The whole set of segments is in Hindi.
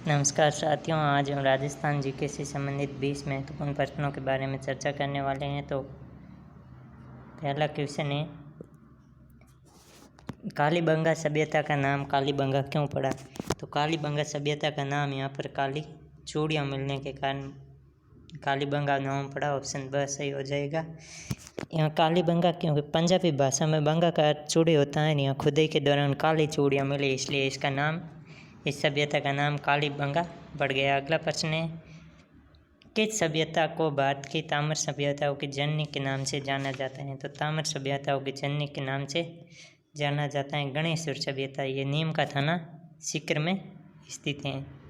नमस्कार साथियों, आज हम राजस्थान जीके से संबंधित 20 महत्वपूर्ण प्रश्नों के बारे में चर्चा करने वाले हैं। तो पहला क्वेश्चन है, कालीबंगा सभ्यता का नाम कालीबंगा क्यों पड़ा? तो कालीबंगा सभ्यता का नाम यहाँ पर काली चूड़ियाँ मिलने के कारण कालीबंगा नाम पड़ा। ऑप्शन ब सही हो जाएगा। यहाँ कालीबंगा क्योंकि पंजाबी भाषा में बंगा का अर्थ चूड़ी होता है। यहाँ खुदाई के दौरान काली चूड़ियाँ मिली, इसलिए इसका नाम, इस सभ्यता का नाम कालीबंगा पड़ गया। अगला प्रश्न है, किस सभ्यता को भारत की ताम्र सभ्यताओं की जननी के नाम से जाना जाता है? तो ताम्र सभ्यताओं की जननी के नाम से जाना जाता है गणेशपुर सभ्यता। ये नीम का थाना सीकर में स्थित है।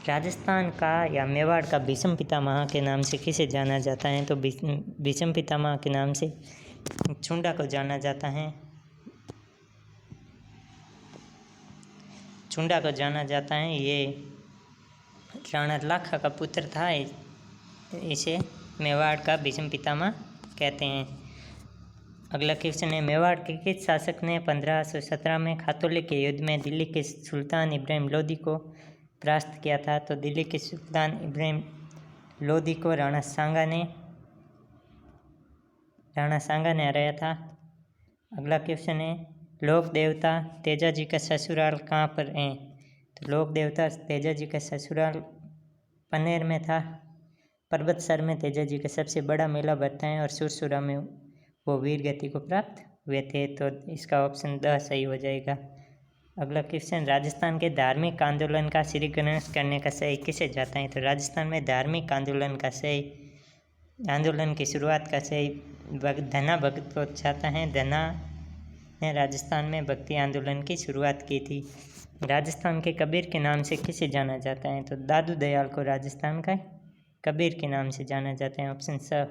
राजस्थान का या मेवाड़ का भीष्म पितामह के नाम से किसे जाना जाता है? तो भीष्म पितामह के नाम से चुंडा को जाना जाता है। चुंडा को जाना जाता है। ये राणा लाखा का पुत्र था। इसे मेवाड़ का भीष्म पितामह कहते हैं। अगला क्वेश्चन है, मेवाड़ के किस शासक ने 1517 में खातौली के युद्ध में दिल्ली के सुल्तान इब्राहिम लोदी को परास्त किया था? तो दिल्ली के सुल्तान इब्राहिम लोदी को राणा सांगा ने हराया था। अगला क्वेश्चन है, लोक देवता तेजाजी का ससुराल कहाँ पर है? तो लोक देवता तेजाजी का ससुराल पनेर में था। पर्वतसर में तेजाजी का सबसे बड़ा मेला भरता है और सुरसुरा में वो वीर गति को प्राप्त हुए थे। तो इसका ऑप्शन द सही हो जाएगा। अगला क्वेश्चन, राजस्थान के धार्मिक आंदोलन का श्रीगणेश करने का श्रेय किसे जाता है? तो राजस्थान में धार्मिक आंदोलन की शुरुआत का श्रेय धना भगत को जाता है। धना ने राजस्थान में भक्ति आंदोलन की शुरुआत की थी। राजस्थान के कबीर के नाम से किसे जाना जाता है? तो दादू दयाल को राजस्थान का कबीर के नाम से जाना जाता है। ऑप्शन स।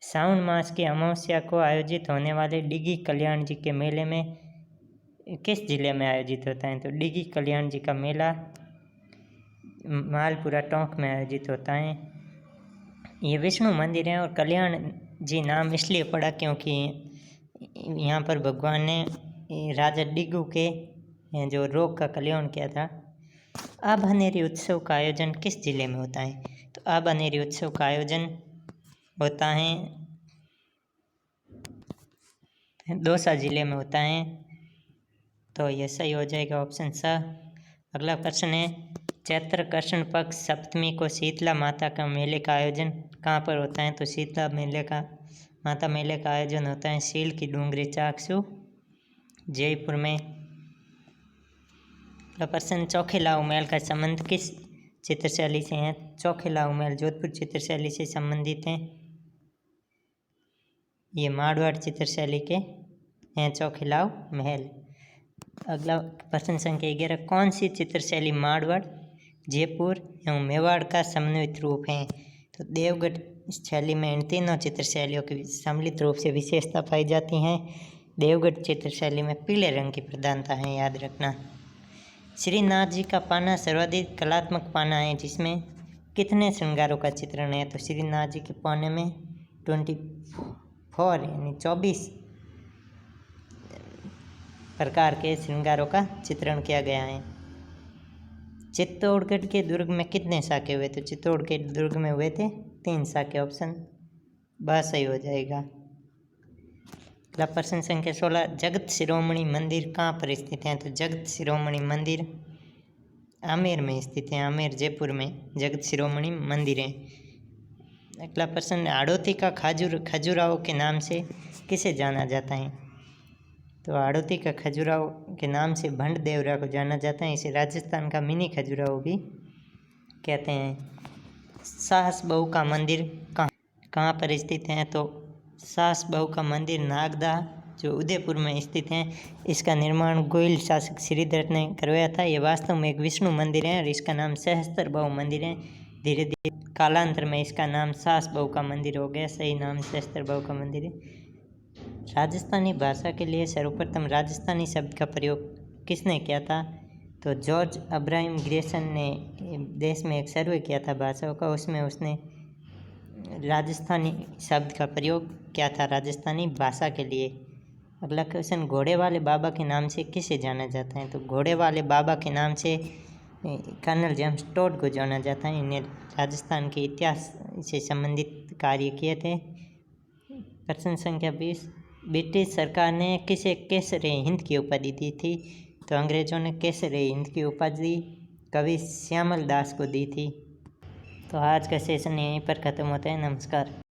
सावन मास की अमावस्या को आयोजित होने वाले डिगी कल्याण जी के मेले में किस जिले में आयोजित होता है? तो डिगी कल्याण जी का मेला मालपुरा टोंक में आयोजित होता है। ये विष्णु मंदिर है और कल्याण जी नाम इसलिए पड़ा क्योंकि यहाँ पर भगवान ने राजा डिगू के जो रोग का कल्याण किया था। आभानेरी उत्सव का आयोजन किस जिले में होता है? तो आभानेरी उत्सव का आयोजन होता है दौसा जिले में होता है। तो यह सही हो जाएगा, ऑप्शन स। अगला प्रश्न है, चैत्र कृष्ण पक्ष सप्तमी को शीतला माता का मेले का आयोजन कहाँ पर होता है? तो शीतला माता मेले का आयोजन होता है सील की डूंगरी चाकसू जयपुर में। अगला प्रश्न, चौखेलाऊ महल का संबंध किस चित्रशैली से है? चौखेलाऊ महल जोधपुर चित्रशैली से संबंधित हैं। ये मारवाड़ चित्रशैली के हैं चौखेलाऊ महल। अगला प्रश्न संख्या 11, कौन सी चित्रशैली मारवाड़, जयपुर एवं मेवाड़ का समन्वित रूप है? तो देवगढ़ शैली में इन तीनों चित्रशैलियों की सम्मिलित रूप से विशेषता पाई जाती हैं। देवगढ़ चित्रशैली में पीले रंग की प्रधानता है, याद रखना। श्रीनाथ जी का पाना सर्वाधिक कलात्मक पाना है जिसमें कितने श्रृंगारों का चित्रण है? तो श्रीनाथ जी के पाने में 24 यानी 24 प्रकार के श्रृंगारों का चित्रण किया गया है। चित्तौड़गढ़ के दुर्ग में कितने साके हुए? तो चित्तौड़गढ़ के दुर्ग में हुए थे 3 साके। ऑप्शन ब सही हो जाएगा। अगला प्रश्न संख्या 16, जगत शिरोमणि मंदिर कहाँ पर स्थित है? तो जगत शिरोमणि मंदिर आमेर में स्थित है। आमेर जयपुर में जगत शिरोमणि मंदिर है। अगला प्रश्न, हाड़ौती का खजुराहो के नाम से किसे जाना जाता है? तो हाड़ौती का खजुराहो के नाम से भंड देवरा को जाना जाता है। इसे राजस्थान का मिनी खजुराहो भी कहते हैं। सास बहू का मंदिर कहाँ पर स्थित है? तो सास बहू का मंदिर नागदा जो उदयपुर में स्थित है। इसका निर्माण गोयल शासक श्रीधर ने करवाया था। ये वास्तव में एक विष्णु मंदिर है और इसका नाम सहस्त्र बहु मंदिर है। धीरे धीरे कालांतर में इसका नाम सास बहू का मंदिर हो गया। सही नाम सहस्त्र बहु का मंदिर है। राजस्थानी भाषा के लिए सर्वप्रथम राजस्थानी शब्द का प्रयोग किसने किया था? तो जॉर्ज अब्राहम ग्रेसन ने देश में एक सर्वे किया था भाषाओं का, उसमें उसने राजस्थानी शब्द का प्रयोग किया था राजस्थानी भाषा के लिए। अगला क्वेश्चन, घोड़े वाले बाबा के नाम से किसे जाना जाता है? तो घोड़े वाले बाबा के नाम से कर्नल जेम्स टोड को जाना जाता है। इन्हें राजस्थान के इतिहास से संबंधित कार्य किए थे। प्रश्न संख्या 20, ब्रिटिश सरकार ने किसे केसर हिंद की उपाधि दी थी? तो अंग्रेजों ने केसर हिंद की उपाधि कवि श्यामल दास को दी थी। तो आज का सेशन यहीं पर ख़त्म होता है। नमस्कार।